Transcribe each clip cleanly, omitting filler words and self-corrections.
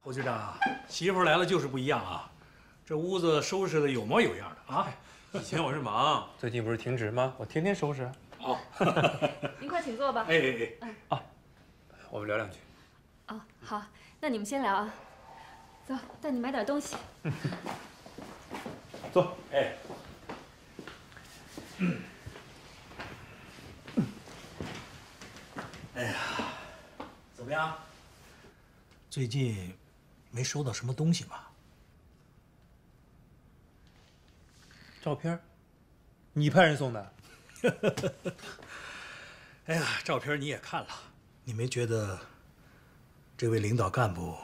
侯局长，媳妇来了就是不一样啊，这屋子收拾的有模有样的啊。以前我是忙，最近不是停职吗？我天天收拾。哦，您快请坐吧。啊，我们聊两句。哦，好，那你们先聊啊。走，带你买点东西。坐。哎呀，怎么样？最近没收到什么东西吗？照片？你派人送的？哎呀，照片你也看了，你没觉得这位领导干部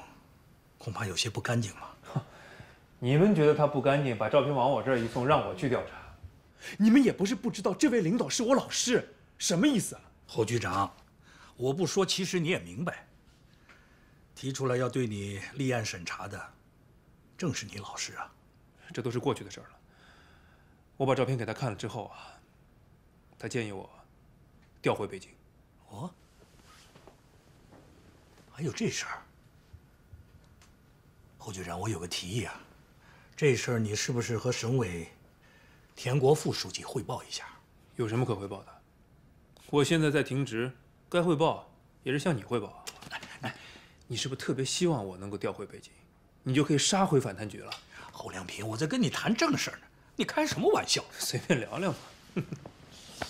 恐怕有些不干净吗？你们觉得他不干净，把照片往我这儿一送，让我去调查。你们也不是不知道，这位领导是我老师，什么意思啊？侯局长，我不说，其实你也明白。提出来要对你立案审查的，正是你老师啊。这都是过去的事了。我把照片给他看了之后啊，他建议我调回北京。哦，还有这事儿？侯局长，我有个提议啊，这事儿你是不是和省委田国副书记汇报一下？有什么可汇报的？我现在在停职，该汇报也是向你汇报啊。你是不是特别希望我能够调回北京，你就可以杀回反贪局了？侯良平，我在跟你谈正事呢，你开什么玩笑？随便聊聊嘛。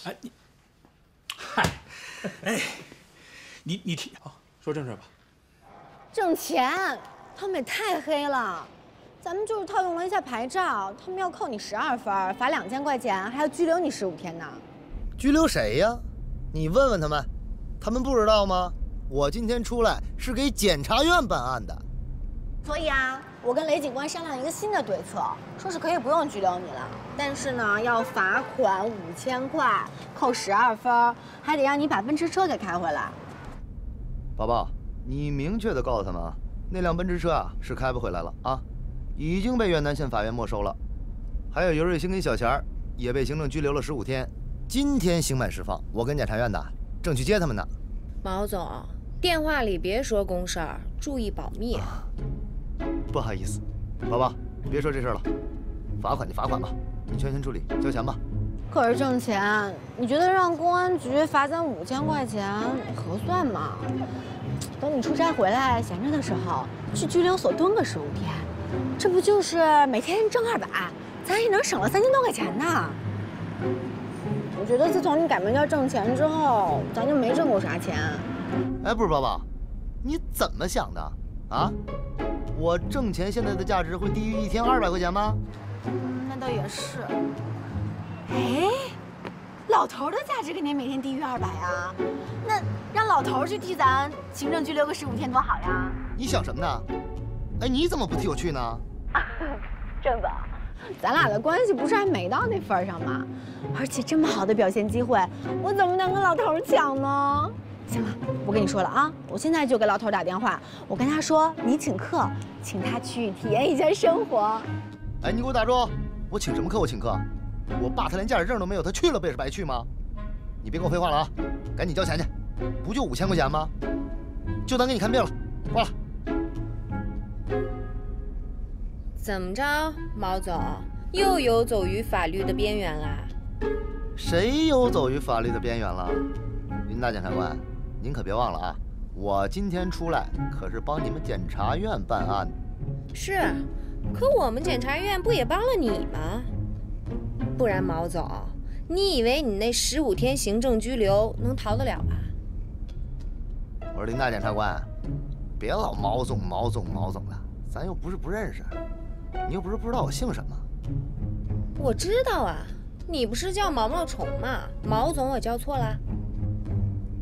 哎，你，嗨，哎，你听啊，说正事吧。挣钱，他们也太黑了。咱们就是套用了一下牌照，他们要扣你12分，罚2000块钱，还要拘留你15天呢。拘留谁呀？你问问他们，他们不知道吗？我今天出来是给检察院办案的。所以啊，我跟雷警官商量一个新的对策，说是可以不用拘留你了，但是呢，要罚款5000块，扣12分，还得让你把奔驰车给开回来。宝宝，你明确的告诉他们啊，那辆奔驰车啊是开不回来了啊，已经被越南县法院没收了。还有尤瑞星跟小钱也被行政拘留了15天，今天刑满释放。我跟检察院的正去接他们呢。毛总，电话里别说公事儿，注意保密。不好意思，宝宝，别说这事了，罚款就罚款吧，你全权处理，交钱吧。可是挣钱，你觉得让公安局罚咱5000块钱合算吗？等你出差回来闲着的时候，去拘留所蹲个15天，这不就是每天挣200，咱也能省了3000多块钱呢。我觉得自从你改名叫挣钱之后，咱就没挣过啥钱。哎，不是宝宝，你怎么想的啊？我挣钱现在的价值会低于一天200块钱吗？那倒也是。哎，老头的价值肯定每天低于200啊。那让老头去替咱行政拘留个15天多好呀。你想什么呢？哎，你怎么不替我去呢？郑总，咱俩的关系不是还没到那份上吗？而且这么好的表现机会，我怎么能跟老头抢呢？行了，我跟你说了啊，我现在就给老头打电话，我跟他说你请客，请他去体验一下生活。哎，你给我打住！我请什么客？我请客？我爸他连驾驶证都没有，他去了不也是白去吗？你别跟我废话了啊！赶紧交钱去，不就5000块钱吗？就当给你看病了，挂了。怎么着，毛总又游走于法律的边缘啦？谁游走于法律的边缘了？林大检察官，您可别忘了啊！我今天出来可是帮你们检察院办案。是，可我们检察院不也帮了你吗？不然毛总，你以为你那15天行政拘留能逃得了吧？我说林大检察官，别老毛总的，咱又不是不认识，你又不是不知道我姓什么。我知道啊，你不是叫毛毛虫吗？毛总我叫错了。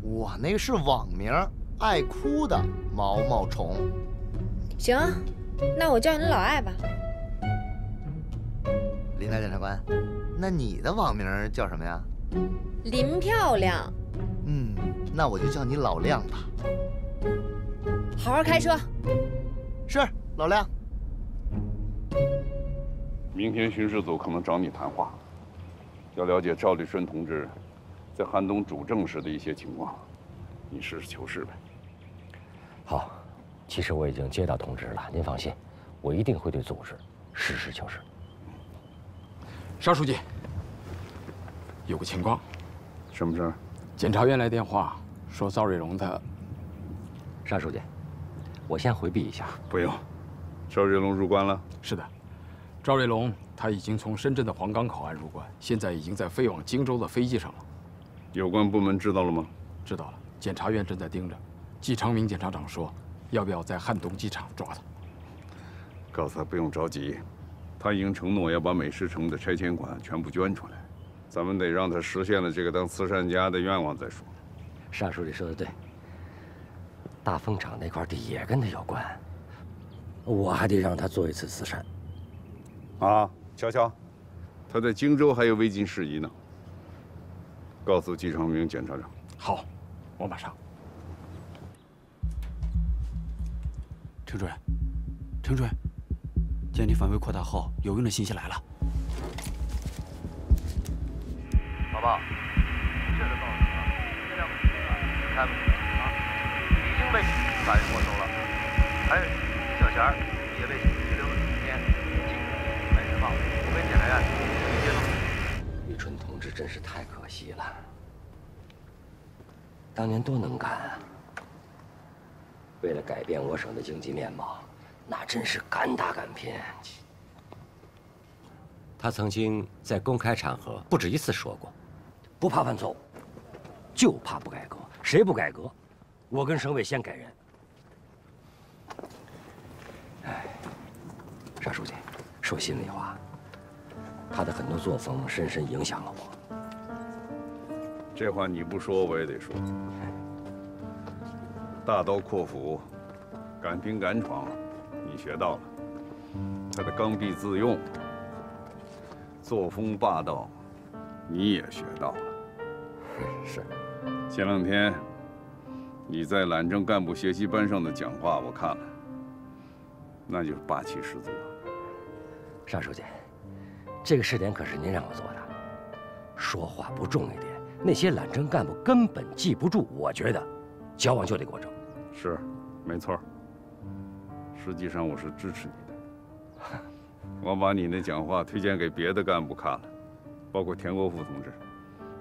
我那是网名，爱哭的毛毛虫。行，那我叫你老艾吧。林大检察官，那你的网名叫什么呀？林漂亮。那我就叫你老亮吧。好好开车。是，老亮。明天巡视组可能找你谈话，要了解赵立顺同志在寒冬主政时的一些情况，你实事求是呗。好，其实我已经接到通知了，您放心，我一定会对组织实事求是。邵书记，有个情况。什么事儿？检察院来电话说赵瑞龙他。邵书记，我先回避一下。不用。赵瑞龙入关了？是的，赵瑞龙他已经从深圳的黄冈口岸入关，现在已经在飞往荆州的飞机上了。有关部门知道了吗？知道了，检察院正在盯着。季长明检察长说，要不要在汉东机场抓他？告诉他不用着急，他已经承诺要把美食城的拆迁款全部捐出来，咱们得让他实现了这个当慈善家的愿望再说。邵书记说的对，大风厂那块地也跟他有关，我还得让他做一次慈善。啊，瞧瞧，他在荆州还有未尽事宜呢。告诉季长明检察长。好，我马上。程主任，程主任，监听范围扩大后，有用的信息来了。宝宝，明确的告诉你了，这辆飞机是开不起来啊，已经被法院没收了。还有一小钱也被拘留了15天。请每日报，我跟检察院接触。玉春同志真是太可惜了，当年多能干啊！为了改变我省的经济面貌，那真是敢打敢拼。他曾经在公开场合不止一次说过，不怕犯错误，就怕不改革。谁不改革，我跟省委先改人。哎，邵书记，说心里话，他的很多作风深深影响了我。这话你不说我也得说。大刀阔斧，敢拼敢闯，你学到了。他的刚愎自用，作风霸道，你也学到了。是。前2天你在揽政干部学习班上的讲话我看了，那就是霸气十足啊。邵书记，这个试点可是您让我做的，说话不重一点，那些揽政干部根本记不住。我觉得，矫枉就得过正。是，没错。实际上我是支持你的。我把你那讲话推荐给别的干部看了，包括田国富同志，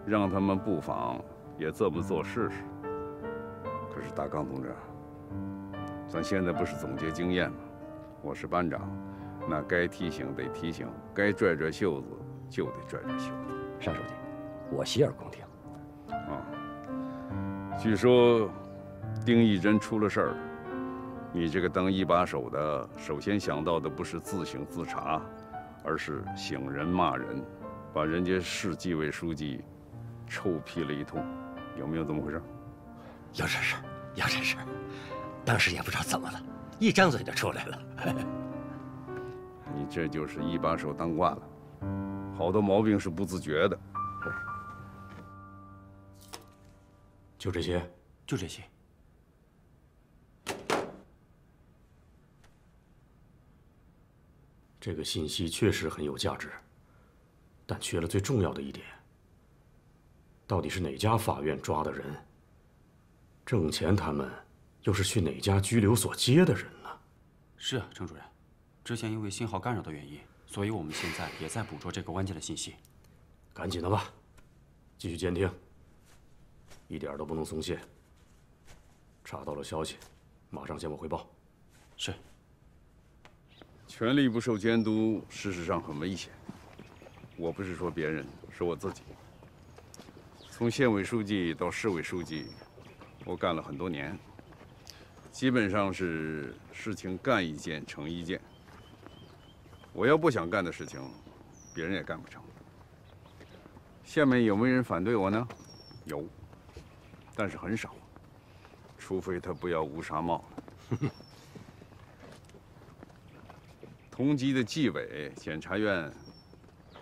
让他们不妨也这么做试试。可是大刚同志，咱现在不是总结经验吗？我是班长，那该提醒得提醒，该拽拽袖子就得拽拽袖子。邵书记，我洗耳恭听。据说丁义珍出了事儿了，你这个当一把手的，首先想到的不是自省自查，而是醒人骂人，把人家市纪委书记臭批了一通，有没有这么回事？有这事儿，有这事儿，当时也不知道怎么了，一张嘴就出来了。你这就是一把手当惯了，好多毛病是不自觉的。就这些，就这些。这个信息确实很有价值，但缺了最重要的一点：到底是哪家法院抓的人？郑乾他们又是去哪家拘留所接的人呢？是啊，程主任，之前因为信号干扰的原因，所以我们现在也在捕捉这个关键的信息。赶紧的吧，继续监听，一点都不能松懈。查到了消息，马上向我汇报。是。权力不受监督，事实上很危险。我不是说别人，说我自己。从县委书记到市委书记，我干了很多年，基本上是事情干一件成一件。我要不想干的事情，别人也干不成。下面有没有人反对我呢？有，但是很少，除非他不要乌纱帽了。同级的纪委、检察院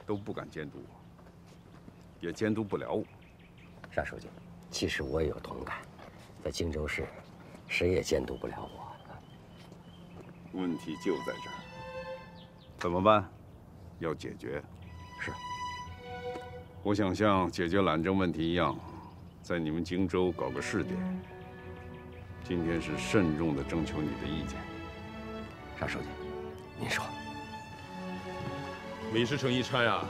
都不敢监督我，也监督不了我。邵书记，其实我也有同感，在荆州市，谁也监督不了我。问题就在这儿，怎么办？要解决。是。我想像解决揽政问题一样，在你们荆州搞个试点，今天是慎重的征求你的意见。沙书记，您说。美食城一拆啊，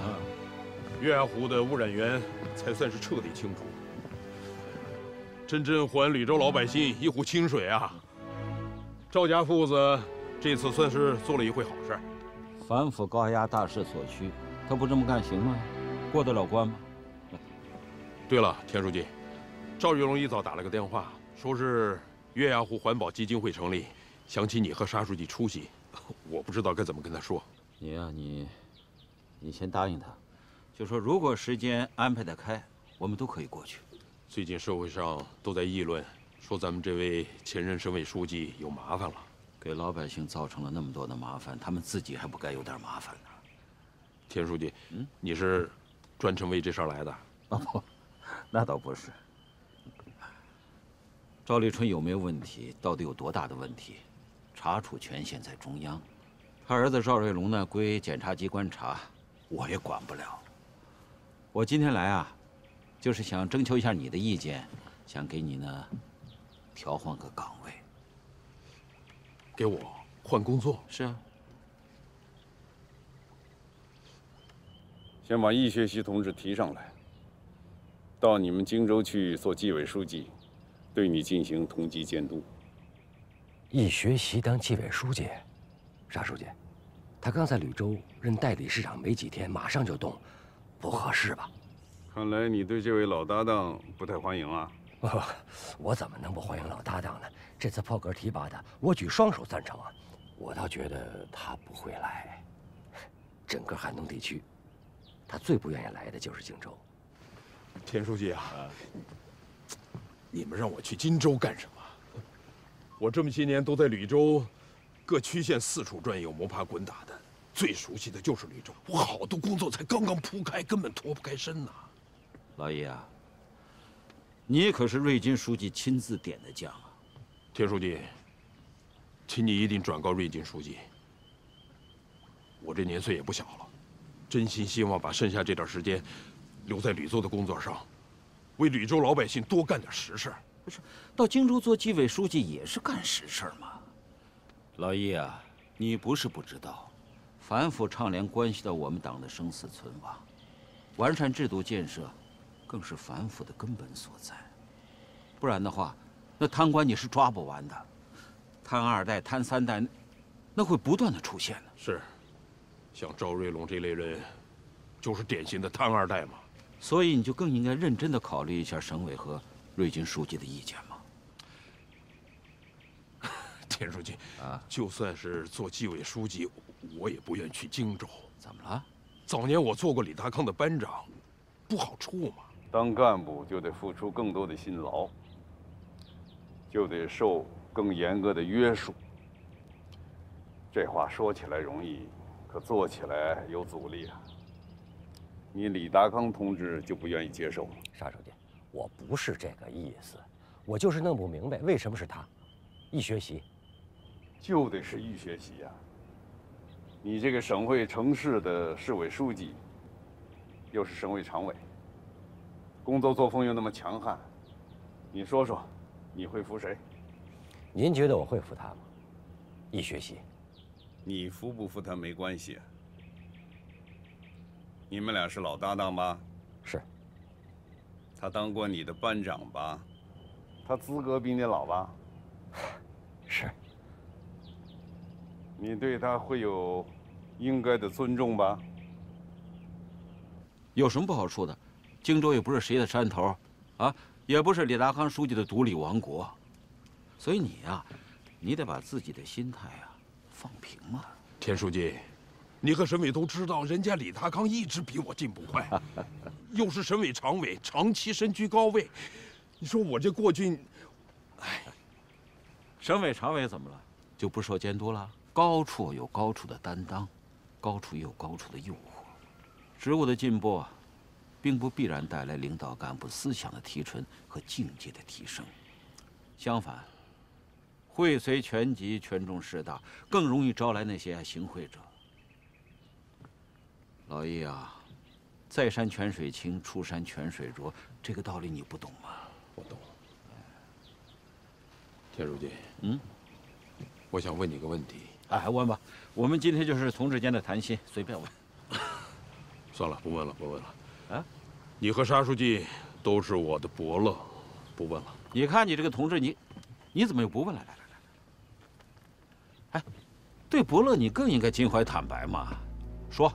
月牙湖的污染源才算是彻底清除，真正还吕州老百姓一壶清水啊！赵家父子这次算是做了一回好事。反腐高压大势所趋，他不这么干行吗？过得了关吗？对了，田书记，赵玉龙一早打了个电话，说是月牙湖环保基金会成立，想请你和沙书记出席。我不知道该怎么跟他说。你呀，你先答应他，就说如果时间安排得开，我们都可以过去。最近社会上都在议论，说咱们这位前任省委书记有麻烦了，给老百姓造成了那么多的麻烦，他们自己还不该有点麻烦呢。田书记，你是专程为这事儿来的？啊不，那倒不是。赵立春有没有问题，到底有多大的问题，查处权限在中央，他儿子赵瑞龙呢归检察机关查，我也管不了。我今天来啊，就是想征求一下你的意见，想给你呢调换个岗位。给我换工作？是啊。先把易学习同志提上来，到你们荆州去做纪委书记，对你进行通缉监督。易学习当纪委书记，沙书记，他刚在吕州任代理事长没几天，马上就动，不合适吧？看来你对这位老搭档不太欢迎啊。我怎么能不欢迎老搭档呢？这次破格提拔的，我举双手赞成啊！我倒觉得他不会来。整个汉东地区，他最不愿意来的就是荆州。田书记啊，你们让我去荆州干什么？我这么些年都在吕州各区县四处转悠，摸爬滚打的，最熟悉的就是吕州。我好多工作才刚刚铺开，根本脱不开身呐。老易啊，你可是瑞金书记亲自点的将啊！田书记，请你一定转告瑞金书记，我这年岁也不小了，真心希望把剩下这点时间留在吕州的工作上，为吕州老百姓多干点实事。不是，到荆州做纪委书记也是干实事嘛。老易啊，你不是不知道，反腐倡廉关系到我们党的生死存亡，完善制度建设更是反腐的根本所在。不然的话，那贪官你是抓不完的，贪二代、贪三代，那会不断的出现的。是，像赵瑞龙这类人，就是典型的贪二代嘛。所以你就更应该认真的考虑一下省委和瑞金书记的意见嘛。田书记啊，就算是做纪委书记，我也不愿去荆州。怎么了？早年我做过李达康的班长，不好处嘛。当干部就得付出更多的辛劳，就得受更严格的约束。这话说起来容易，可做起来有阻力啊。你李达康同志就不愿意接受？沙书记，我不是这个意思，我就是弄不明白为什么是他，易学习，就得是易学习呀。你这个省会城市的市委书记，又是省委常委，工作作风又那么强悍，你说说，你会服谁？您觉得我会服他吗？易学习，你服不服他没关系。你们俩是老搭档吧？是。他当过你的班长吧？他资格比你老吧？是。你对他会有应该的尊重吧？有什么不好说的？荆州也不是谁的山头，啊，也不是李达康书记的独立王国，所以你呀，你得把自己的心态啊放平嘛。田书记，你和省委都知道，人家李达康一直比我进步快，又是省委常委，长期身居高位。你说我这过去，哎，省委常委怎么了？就不受监督了？高处有高处的担当，高处也有高处的诱惑。职务的进步啊，并不必然带来领导干部思想的提纯和境界的提升。相反，会随权急，权重势大，更容易招来那些行贿者。老易啊，在山泉水清，出山泉水浊，这个道理你不懂吗？我懂。田书记，我想问你个问题。哎，问吧，我们今天就是同志间的谈心，随便问。算了，不问了，不问了。啊，你和沙书记都是我的伯乐，不问了。你看你这个同志，你怎么又不问了？来。哎，对伯乐你更应该襟怀坦白嘛，说。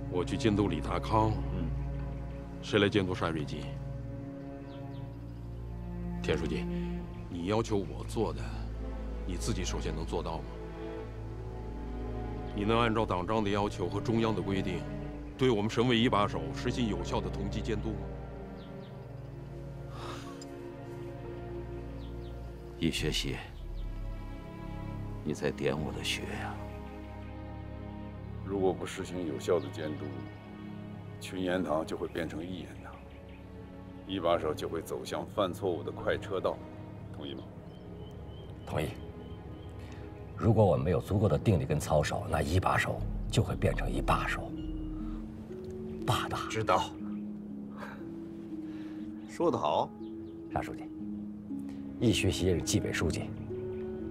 我去监督李达康，谁来监督沙瑞基？田书记，你要求我做的，你自己首先能做到吗？你能按照党章的要求和中央的规定，对我们省委一把手实行有效的统计监督吗？易学习，你在点我的穴呀！如果不实行有效的监督，群言堂就会变成一言堂，一把手就会走向犯错误的快车道，同意吗？同意。如果我们没有足够的定力跟操守，那一把手就会变成一把手，霸道。知道。说得好，沙书记，易学习是纪委书记，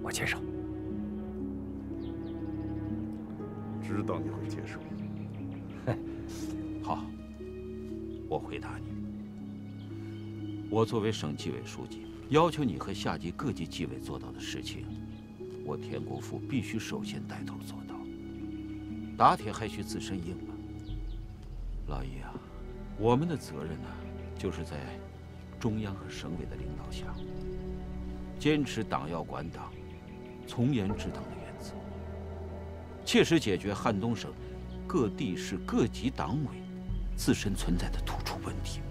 我接受。知道你会接受。好，我回答你。我作为省纪委书记，要求你和下级各级纪委做到的事情，我田国富必须首先带头做到。打铁还需自身硬啊！老易啊，我们的责任呢，就是在中央和省委的领导下，坚持党要管党、从严治党的原则，切实解决汉东省各地市各级党委自身存在的突出问题。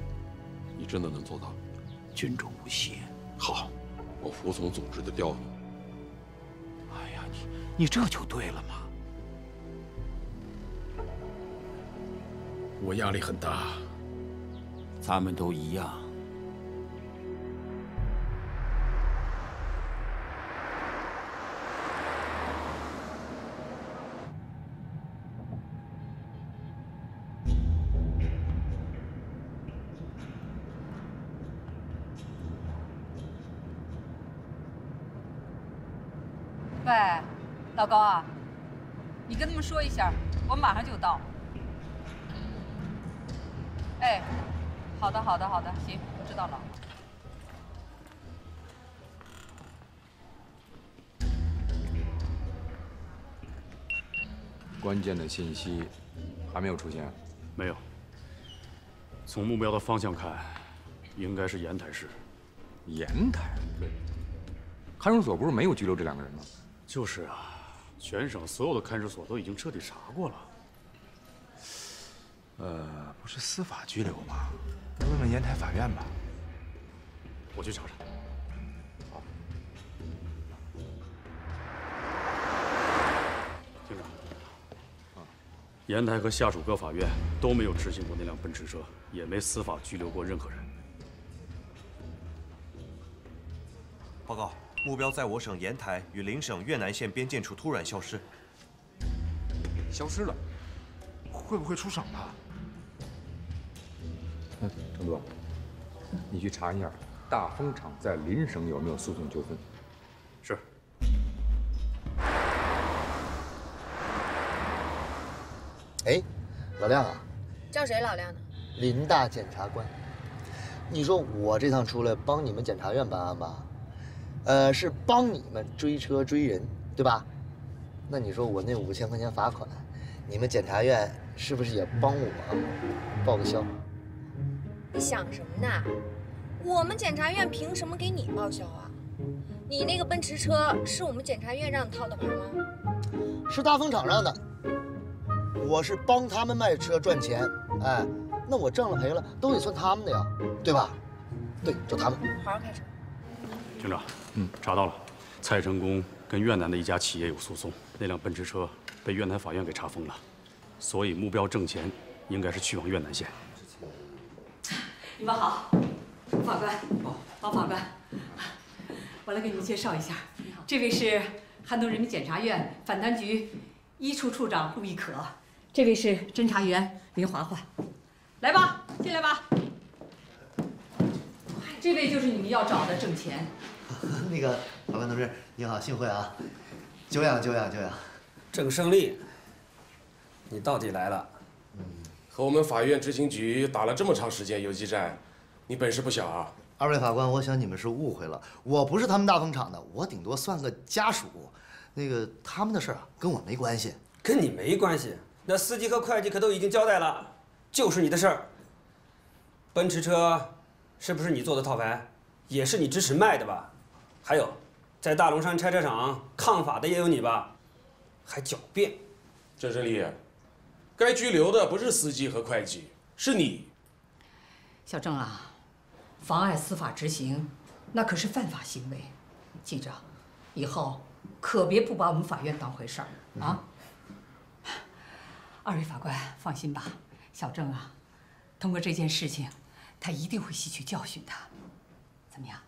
你真的能做到？军中无懈。好，我服从组织的调动。哎呀，你这就对了嘛。我压力很大。咱们都一样。喂，老高啊，你跟他们说一下，我马上就到。哎，好的，好的，好的，行，我知道了。关键的信息还没有出现。没有。从目标的方向看，应该是烟台市。烟台？对。看守所不是没有拘留这2个人吗？就是啊，全省所有的看守所都已经彻底查过了。不是司法拘留吗？问问烟台法院吧。我去查查。好。厅长，烟台和下属各法院都没有执行过那辆奔驰车，也没司法拘留过任何人。报告，目标在我省烟台与邻省越南线边界处突然消失。消失了？会不会出省了？程哥，你去查一下大风厂在邻省有没有诉讼纠纷。是。哎，老亮啊，叫谁老亮呢？林大检察官。你说我这趟出来帮你们检察院办案吧，是帮你们追车追人，对吧？那你说我那5000块钱罚款，你们检察院是不是也帮我报个销？你想什么呢？我们检察院凭什么给你报销啊？你那个奔驰车是我们检察院让你套的牌吗？是大风厂让的。我是帮他们卖车赚钱，哎，那我挣了赔了都得算他们的呀，对吧？对，就他们。好好开车。厅长，查到了，蔡成功跟越南的一家企业有诉讼，那辆奔驰车被越南法院给查封了，所以目标挣钱应该是去往越南线。你们好，法官，王法官，我来给你们介绍一下，这位是汉东人民检察院反贪局1处处长陆亦可，这位是侦查员林华华，来吧，进来吧。这位就是你们要找的郑乾。那个法官同志，你好，幸会啊！久仰。郑胜利，你到底来了？和我们法院执行局打了这么长时间游击战，你本事不小啊！二位法官，我想你们是误会了，我不是他们大风厂的，我顶多算个家属。那个他们的事儿啊，跟我没关系。跟你没关系，那司机和会计可都已经交代了，就是你的事儿。奔驰车是不是你做的套牌？也是你支持卖的吧？还有，在大龙山拆车厂抗法的也有你吧？还狡辩！郑胜利，该拘留的不是司机和会计，是你。小郑啊，妨碍司法执行，那可是犯法行为，记着，以后可别不把我们法院当回事儿啊！二位法官放心吧，小郑啊，通过这件事情，他一定会吸取教训的。怎么样？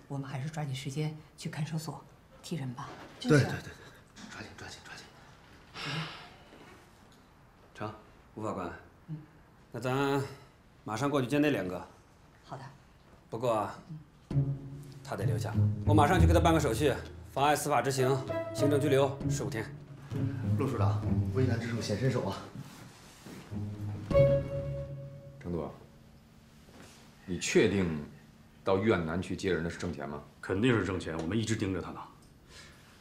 我们还是抓紧时间去看守所提人吧。对，抓紧。成，吴法官，那咱马上过去见那两个。好的。不过，他得留下，我马上去给他办个手续，妨碍司法执行，行政拘留15天。陆署长，危难之处显身手啊！程度，你确定到院南去接人的是郑乾吗？肯定是郑乾，我们一直盯着他呢。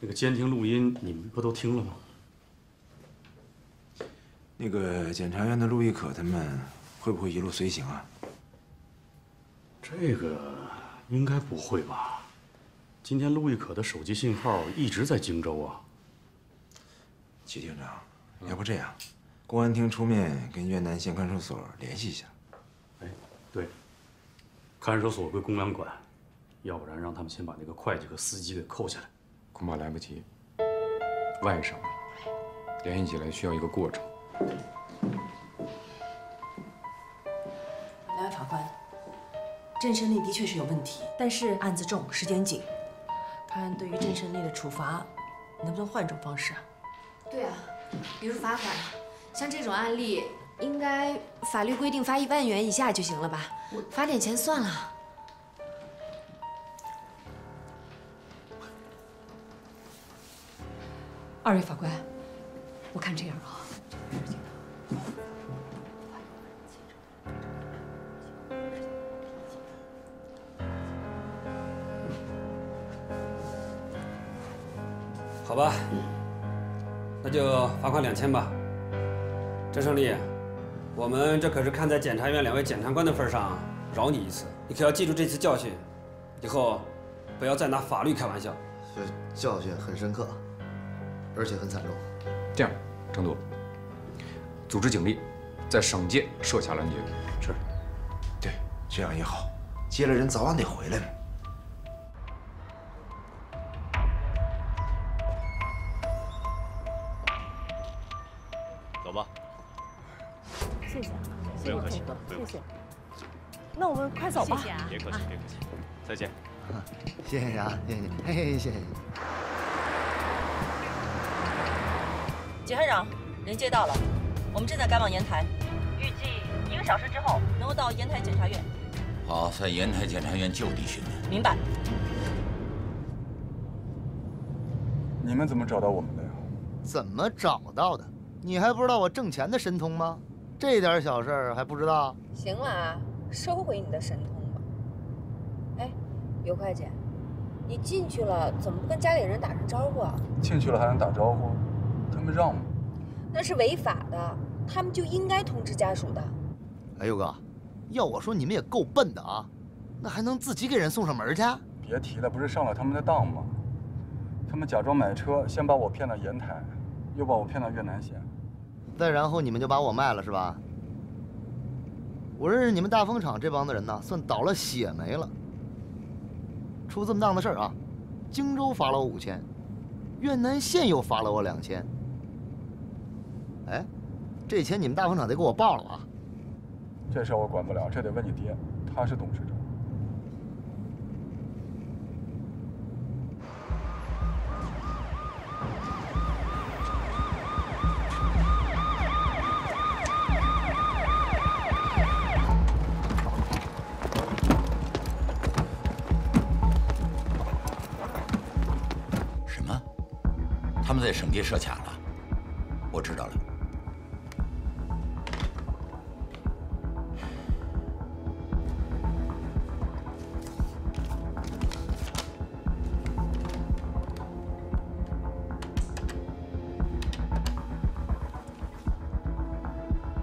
那个监听录音，你们不都听了吗？那个检察院的陆亦可他们会不会一路随行啊？这个应该不会吧？今天陆亦可的手机信号一直在荆州啊。齐厅长，要不这样，公安厅出面跟院南县看守所联系一下。哎，对，看守所归公安管，要不然让他们先把那个会计和司机给扣下来。恐怕来不及。外省联系起来需要一个过程。两位法官，郑胜利的确是有问题，但是案子重，时间紧，看对于郑胜利的处罚，能不能换种方式啊？对啊，比如罚款，像这种案例，应该法律规定罚1万元以下就行了吧？罚点钱算了。二位法官，我看这样啊，好吧，那就罚款2000吧。郑胜利，我们这可是看在检察院2位检察官的份上，饶你一次，你可要记住这次教训，以后不要再拿法律开玩笑。这教训很深刻，而且很惨重。这样，程度，组织警力，在省界设卡拦截。是。对，这样也好，接了人早晚得回来嘛。走吧。谢谢啊，不用客气，不用谢谢。那我们快走吧。谢谢啊，别客气，别客气，再见。谢谢你啊，谢谢你，嘿嘿，谢谢你。检察长，人接到了，我们正在赶往烟台，预计1个小时之后能够到烟台检察院。好，在烟台检察院就地询问。明白。你们怎么找到我们的呀？怎么找到的？你还不知道我挣钱的神通吗？这点小事儿还不知道？行了啊，收回你的神通吧。哎，尤会计，你进去了怎么不跟家里人打声招呼啊？进去了还能打招呼？他们让吗？那是违法的，他们就应该通知家属的。哎，佑哥，要我说你们也够笨的啊，那还能自己给人送上门去？别提了，不是上了他们的当吗？他们假装买车，先把我骗到烟台，又把我骗到越南县，再然后你们就把我卖了是吧？我认识你们大风厂这帮子人呢，算倒了血霉了。出这么档子事儿啊，荆州罚了我5000，越南县又罚了我2000。哎，这钱你们大风厂得给我报了啊！这事我管不了，这得问你爹，他是董事长。他们在省界设卡了，我知道了。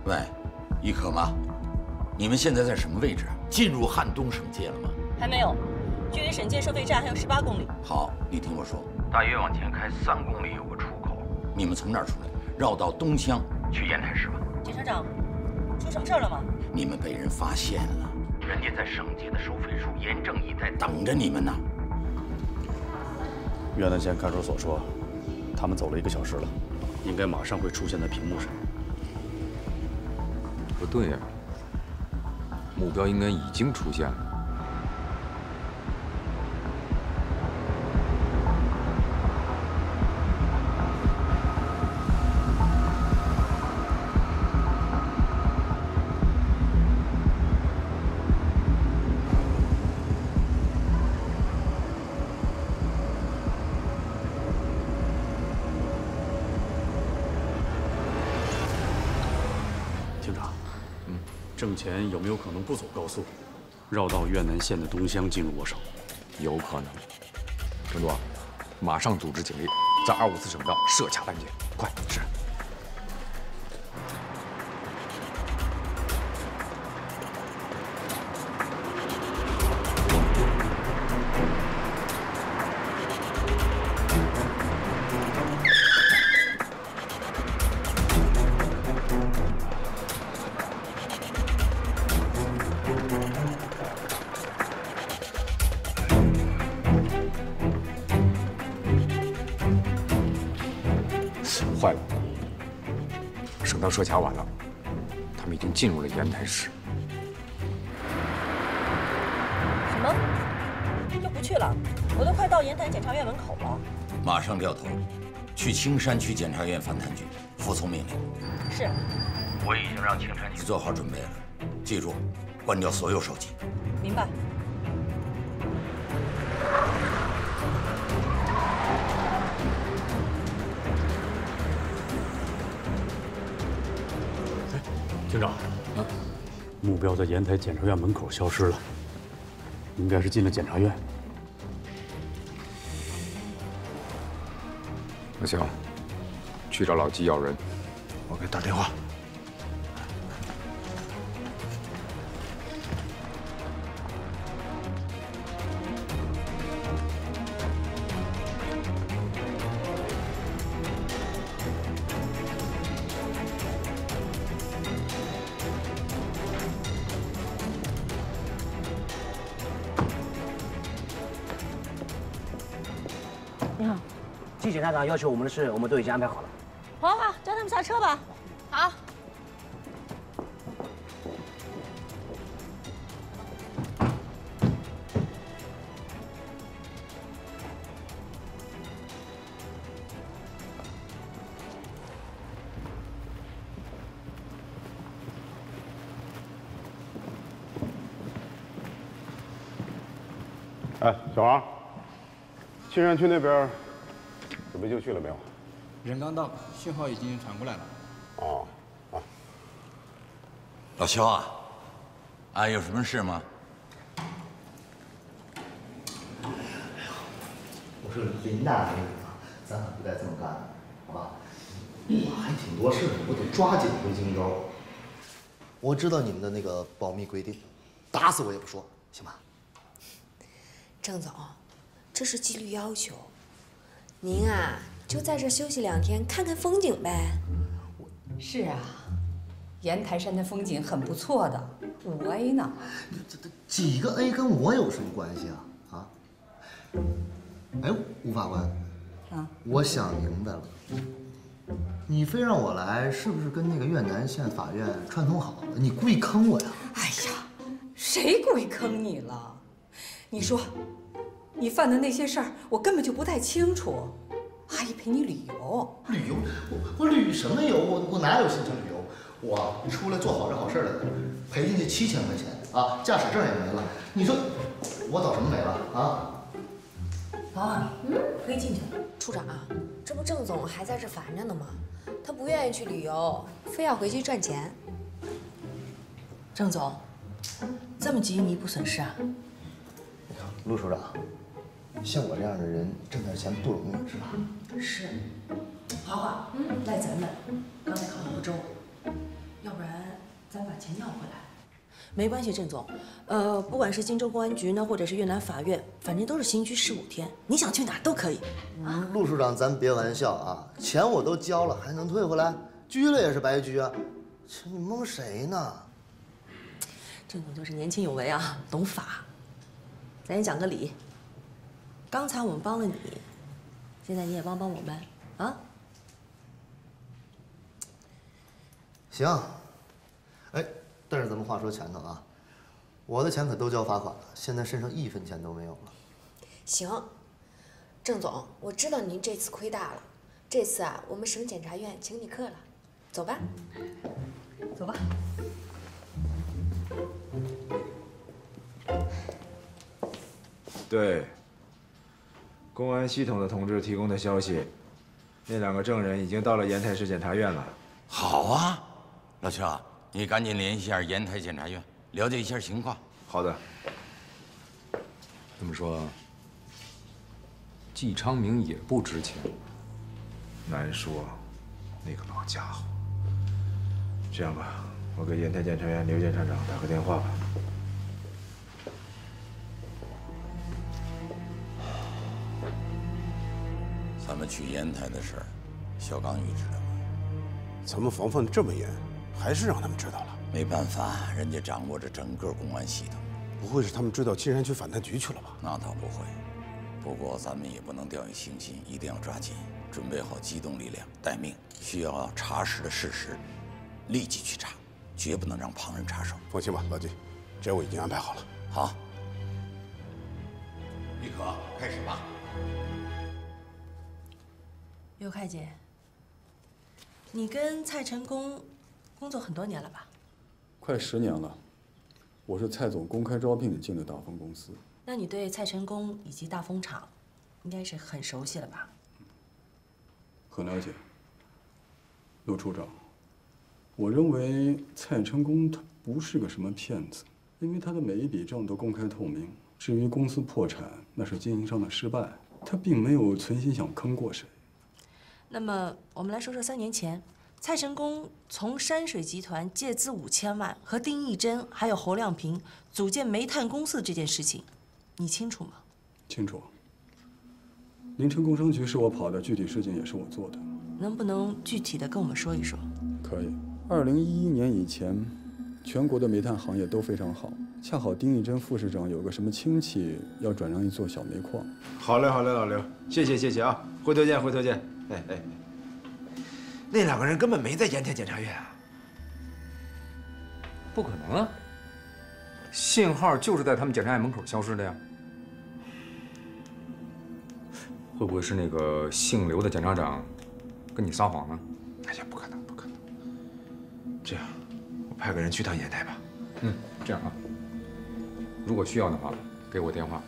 喂，易可吗？你们现在在什么位置？进入汉东省界了吗？还没有，距离省界收费站还有18公里。好，你听我说，大约往前开3公里有个出口，你们从那儿出来，绕到东乡去烟台市吧。检察长，出什么事儿了吗？你们被人发现了，人家在省界的收费处严阵以待，等着你们呢。越南县看守所说，他们走了1个小时了，应该马上会出现在屏幕上。不对呀，目标应该已经出现了。厅长，挣钱有没有可能不走高速，绕到越南县的东乡进入我省？有可能。郑多，马上组织警力，在254省道设卡拦截，快！是。坏了，省道设卡晚了，他们已经进入了烟台市。什么？又不去了？我都快到烟台检察院门口了。马上掉头，去青山区检察院反贪局，服从命令。是。我已经让青山局做好准备了，记住，关掉所有手机。明白。厅长，目标在烟台检察院门口消失了，应该是进了检察院。那行，去找老纪要人。我给他打电话。你好，季检察长要求我们的事，我们都已经安排好了。好，好，叫他们下车吧。好。哎，小王，青山区那边准备就绪了没有？人刚到，信号已经传过来了。哦，好。老肖啊，有什么事吗？我说林大美女啊，咱可不该这么干，好吧？我还挺多事，我得抓紧回荆州。我知道你们的那个保密规定，打死我也不说，行吧？郑总，这是纪律要求，您啊就在这休息2天，看看风景呗。是啊，烟台山的风景很不错的，5A 呢。这几个 A 跟我有什么关系啊？啊？哎，吴法官，我想明白了，你非让我来，是不是跟那个越南县法院串通好了？你故意坑我呀？哎呀，谁故意坑你了？你说，你犯的那些事儿，我根本就不太清楚。阿姨陪你旅游，旅游？我旅什么游？我哪有心情旅游？我出来做好人好事来的，赔进去7000块钱啊，驾驶证也没了。你说我找什么没了啊？啊，可以进去了。处长，这不郑总还在这烦着呢吗？他不愿意去旅游，非要回去赚钱。郑总，这么急你不损失啊？陆处长，像我这样的人挣点钱不容易，是吧？是。华华，赖咱们刚才考虑不周，要不然咱把钱要回来。没关系，郑总，不管是荆州公安局呢，或者是越南法院，反正都是刑拘15天，你想去哪都可以。陆处长，咱别玩笑啊！钱我都交了，还能退回来？拘了也是白拘啊！这你蒙谁呢？郑总就是年轻有为啊，懂法。咱也讲个理，刚才我们帮了你，现在你也帮帮我们啊！行。哎，但是咱们话说前头啊，我的钱可都交罚款了，现在身上1分钱都没有了。行，郑总，我知道您这次亏大了，这次啊，我们省检察院请你客了，走吧。走吧。对，公安系统的同志提供的消息，那2个证人已经到了烟台市检察院了。好啊，老邱，你赶紧联系一下烟台检察院，了解一下情况。好的。这么说，季昌明也不值钱。难说，那个老家伙。这样吧，我给烟台检察院刘检察长打个电话吧。咱们去烟台的事儿，肖刚玉知道吗？咱们防范这么严，还是让他们知道了。没办法，人家掌握着整个公安系统。不会是他们知道青山区反贪局去了吧？那倒不会。不过咱们也不能掉以轻心，一定要抓紧，准备好机动力量，待命。需要查实的事实，立即去查，绝不能让旁人插手。放心吧，老季，这我已经安排好了。好，立刻开始吧。刘开姐，你跟蔡成功工作很多年了吧？快10年了，我是蔡总公开招聘进的大丰公司。那你对蔡成功以及大丰厂应该是很熟悉了吧？很了解。陆处长，我认为蔡成功他不是个什么骗子，因为他的每一笔账都公开透明。至于公司破产，那是经营上的失败，他并没有存心想坑过谁。那么我们来说说3年前，蔡成功从山水集团借资5000万，和丁义珍还有侯亮平组建煤炭公司这件事情，你清楚吗？清楚。临城工商局是我跑的，具体事情也是我做的。能不能具体的跟我们说一说？可以。2011年以前，全国的煤炭行业都非常好，恰好丁义珍副市长有个什么亲戚要转让一座小煤矿。好嘞，好嘞，老刘，谢谢啊，回头见，回头见。哎，那2个人根本没在烟台检察院啊。不可能啊！信号就是在他们检察院门口消失的呀。会不会是那个姓刘的检察长跟你撒谎呢？哎呀，不可能，不可能。这样，我派个人去趟烟台吧。这样啊。如果需要的话，给我电话，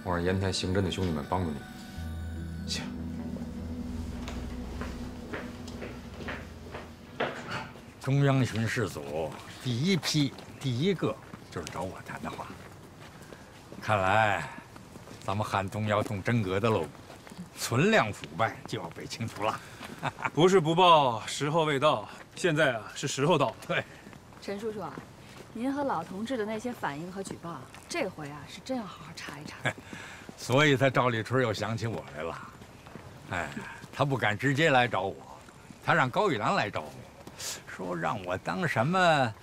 我让烟台刑侦的兄弟们帮助你。行。中央巡视组第一批第一个就是找我谈的话，看来咱们汉东要动真格的喽，存量腐败就要被清除了。不是不报，时候未到。现在啊，是时候到了。对，陈叔叔啊，您和老同志的那些反映和举报，这回啊是真要好好查一查。所以他赵立春又想起我来了。哎，他不敢直接来找我，他让高玉兰来找我。说让我当什么，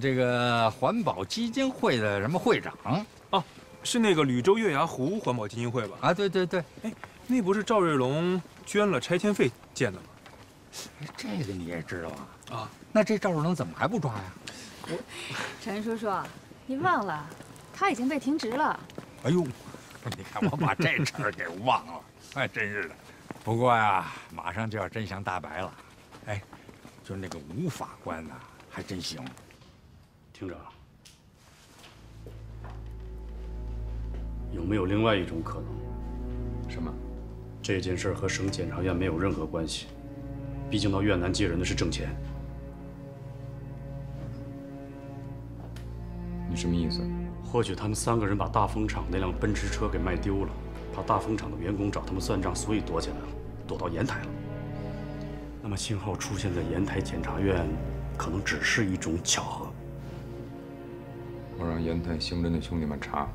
这个环保基金会的什么会长哦，是那个吕州月牙湖环保基金会吧？啊，对对对，哎，那不是赵瑞龙捐了拆迁费建的吗？这个你也知道啊？啊，那这赵瑞龙怎么还不抓呀？陈叔叔，你忘了，他已经被停职了。哎呦，你看我把这茬儿给忘了，哎，真是的。不过呀，马上就要真相大白了，哎。就那个吴法官呐，还真行。厅长，有没有另外一种可能？什么？这件事和省检察院没有任何关系，毕竟到越南接人的是挣钱。你什么意思？或许他们3个人把大风厂那辆奔驰车给卖丢了，怕大风厂的员工找他们算账，所以躲起来了，躲到烟台了。那么信号出现在烟台检察院，可能只是一种巧合。我让烟台刑侦的兄弟们查。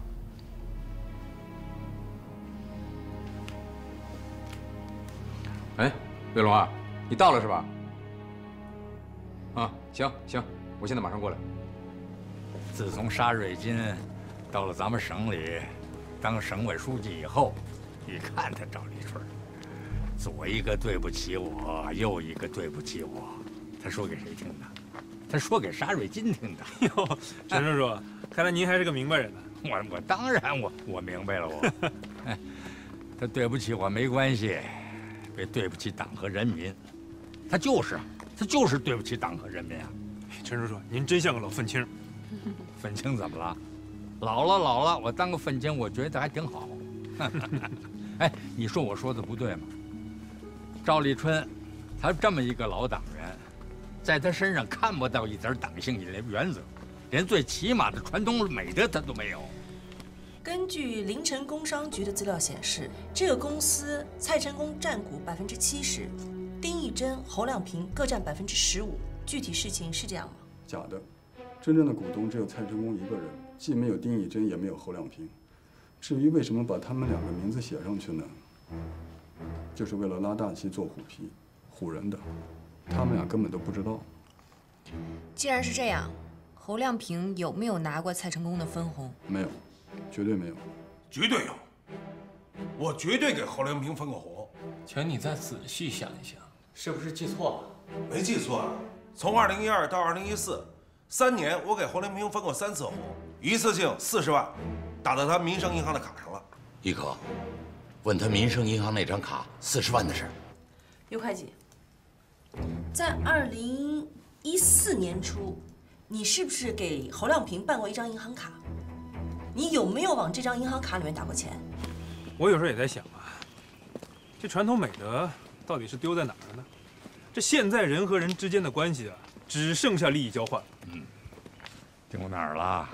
哎，魏龙啊，你到了是吧？啊，行行，我现在马上过来。自从沙瑞金到了咱们省里当省委书记以后，你看他赵立春，左一个对不起我，右一个对不起我。他说给谁听的？他说给沙瑞金听的。哟，陈叔叔，看来您还是个明白人呢。我当然我明白了我。哎，他对不起我没关系，别对不起党和人民。他就是对不起党和人民啊。陈叔叔，您真像个老愤青。愤青怎么了？老了，我当个愤青，我觉得还挺好。哎，你说我说的不对吗？赵立春，他这么一个老党员，在他身上看不到一点党性原则，连最起码的传统美德他都没有。根据临城工商局的资料显示，这个公司蔡成功占股70%，丁义珍、侯亮平各占15%。具体事情是这样吗？假的，真正的股东只有蔡成功一个人，既没有丁义珍，也没有侯亮平。至于为什么把他们2个名字写上去呢？就是为了拉大旗做虎皮，唬人的。他们俩根本都不知道。既然是这样，侯亮平有没有拿过蔡成功的分红？没有，绝对没有。绝对有，我绝对给侯亮平分过红。请你再仔细想一想，是不是记错了？没记错啊，从2012到2014，3年我给侯亮平分过3次红，一次性40万，打到他民生银行的卡上了。一可，问他民生银行那张卡40万的事。刘会计，在2014年初，你是不是给侯亮平办过一张银行卡？你有没有往这张银行卡里面打过钱？我有时候也在想啊，这传统美德到底是丢在哪儿了呢？这现在人和人之间的关系啊，只剩下利益交换。丢哪儿了？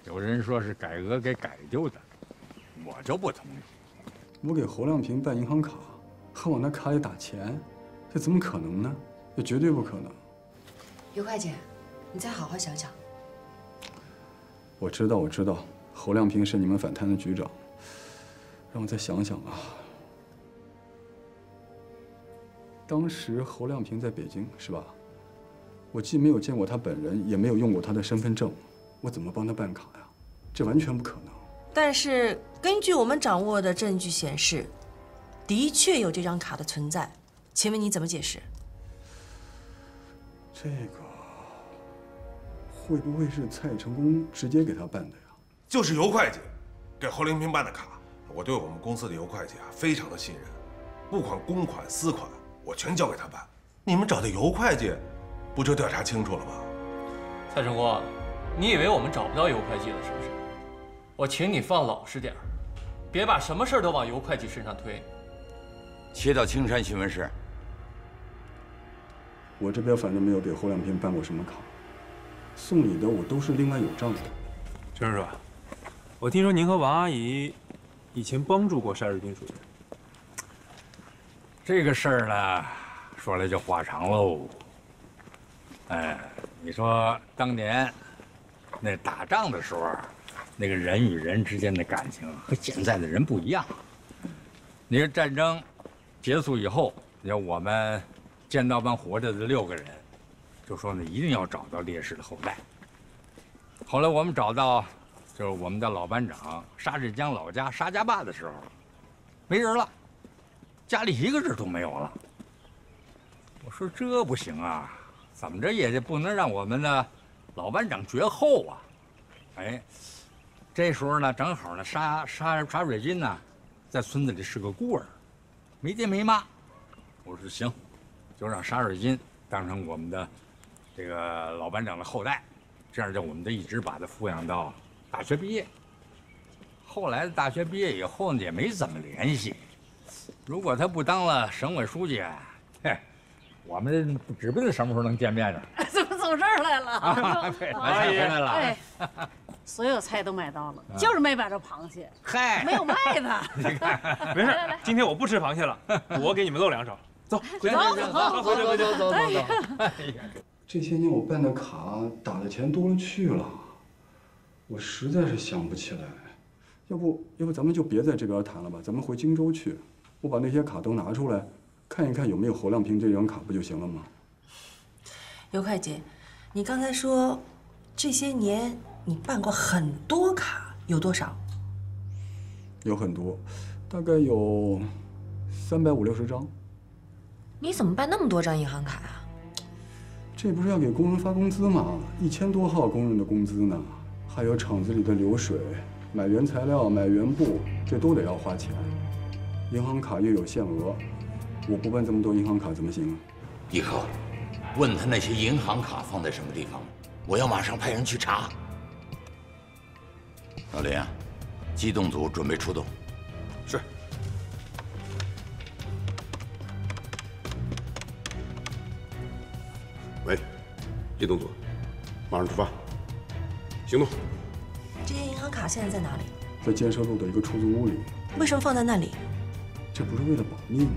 有人说是改革给改丢的，我就不同意。我给侯亮平办银行卡，还往他卡里打钱，这怎么可能呢？这绝对不可能。刘会计，你再好好想想。我知道，侯亮平是你们反贪的局长，让我再想想啊。当时侯亮平在北京是吧？我既没有见过他本人，也没有用过他的身份证，我怎么帮他办卡呀？这完全不可能。但是根据我们掌握的证据显示，的确有这张卡的存在，请问你怎么解释？这个会不会是蔡成功直接给他办的呀？就是尤会计给侯亮平办的卡，我对我们公司的尤会计啊非常的信任，不管公款私款，我全交给他办。你们找的尤会计，不就调查清楚了吗？蔡成功，你以为我们找不到尤会计了是不是？我请你放老实点儿，别把什么事儿都往尤会计身上推。切到青山新闻室。我这边反正没有给侯亮平办过什么卡，送礼的我都是另外有账的。陈叔叔，我听说您和王阿姨以前帮助过沙瑞金属人。这个事儿呢，说来就话长喽。哎，你说当年那打仗的时候，那个人与人之间的感情和现在的人不一样。你说战争结束以后，你看我们见到班活着的6个人，就说呢一定要找到烈士的后代。后来我们找到，就是我们的老班长沙志江老家沙家坝的时候，没人了，家里1个人都没有了。我说这不行啊，怎么着也不能让我们的老班长绝后啊！哎，这时候呢，正好呢，沙瑞金呢，在村子里是个孤儿，没爹没妈。我说行，就让沙瑞金当成我们的这个老班长的后代，这样就我们就一直把他抚养到大学毕业。后来大学毕业以后呢，也没怎么联系，如果他不当了省委书记，嘿，我们指不定什么时候能见面呢。怎么走这儿来了？啊，对，买菜回来了。哎，所有菜都买到了，就是没买着螃蟹。嗨，没有卖的。你看，没事，今天我不吃螃蟹了，我给你们露两手。走，回家。走。这些年我办的卡打的钱多了去了，我实在是想不起来。要不咱们就别在这边谈了吧，咱们回荆州去，我把那些卡都拿出来，看一看有没有侯亮平这张卡，不就行了吗？刘会计，你刚才说这些年你办过很多卡，有多少？有很多，大概有350-60张。你怎么办那么多张银行卡啊？这不是要给工人发工资吗？1000多号工人的工资呢，还有厂子里的流水。买原材料、买原布，这都得要花钱。银行卡又有限额，我不办这么多银行卡怎么行啊？一科，问他那些银行卡放在什么地方，我要马上派人去查。老林啊，机动组准备出动。是。喂，机动组，马上出发，行动。这些银行卡现在在哪里？在建设路的一个出租屋里。为什么放在那里？这不是为了保密吗？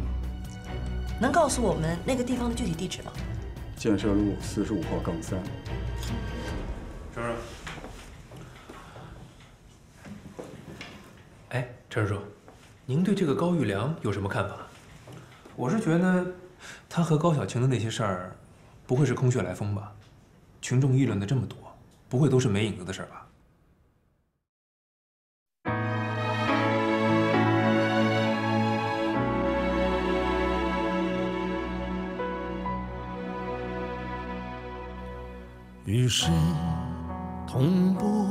能告诉我们那个地方的具体地址吗？建设路45号杠3。陈叔，哎，陈叔，您对这个高玉良有什么看法？我是觉得他和高小晴的那些事儿，不会是空穴来风吧？群众议论的这么多，不会都是没影子的事儿吧？与谁同步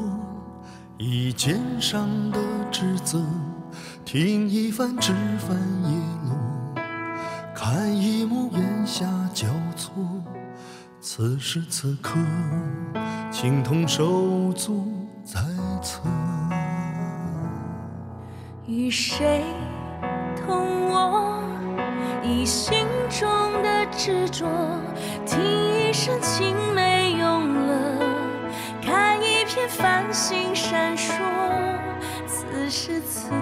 一肩上的职责，听一番枝繁叶落，看一幕檐下交错。此时此刻，情同手足在侧。与谁同我以心中的执着，听一声青梅永了，看一片繁星闪烁。此时此刻，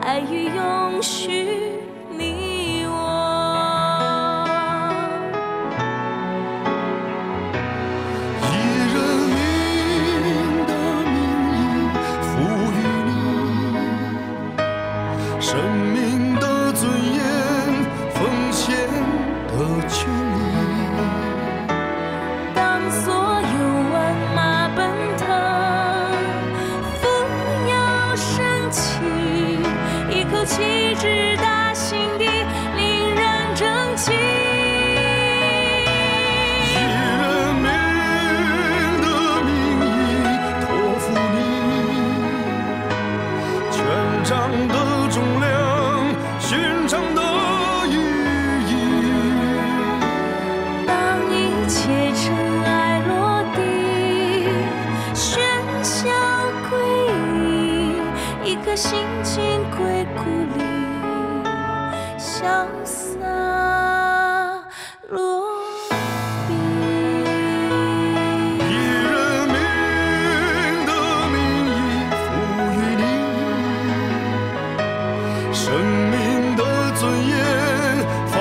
爱与永续，你我。以人民的名义赋予你生命的尊严，奉献的权利。当所有万马奔腾，风摇升起，一口气直达心底，令人争气。以人民的名义托付你权杖的重量，勋章的意义。当一切尘埃落地，喧嚣归隐，一颗心情归故里，潇洒落笔。以人民的名义赋予你生命的尊严，奉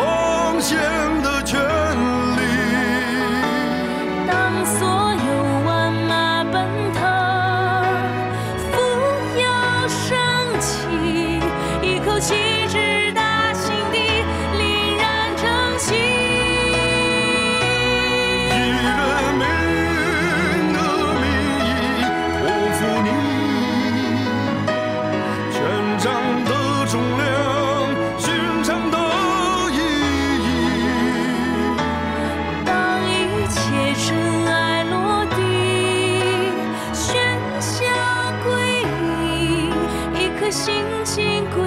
献的权利。当所有万马奔腾，扶摇升起，一口气直达心底，令人争气。以人民的名义托付你权杖的重量，勋章的意义。当一切尘埃落地，喧嚣归隐，一颗心情归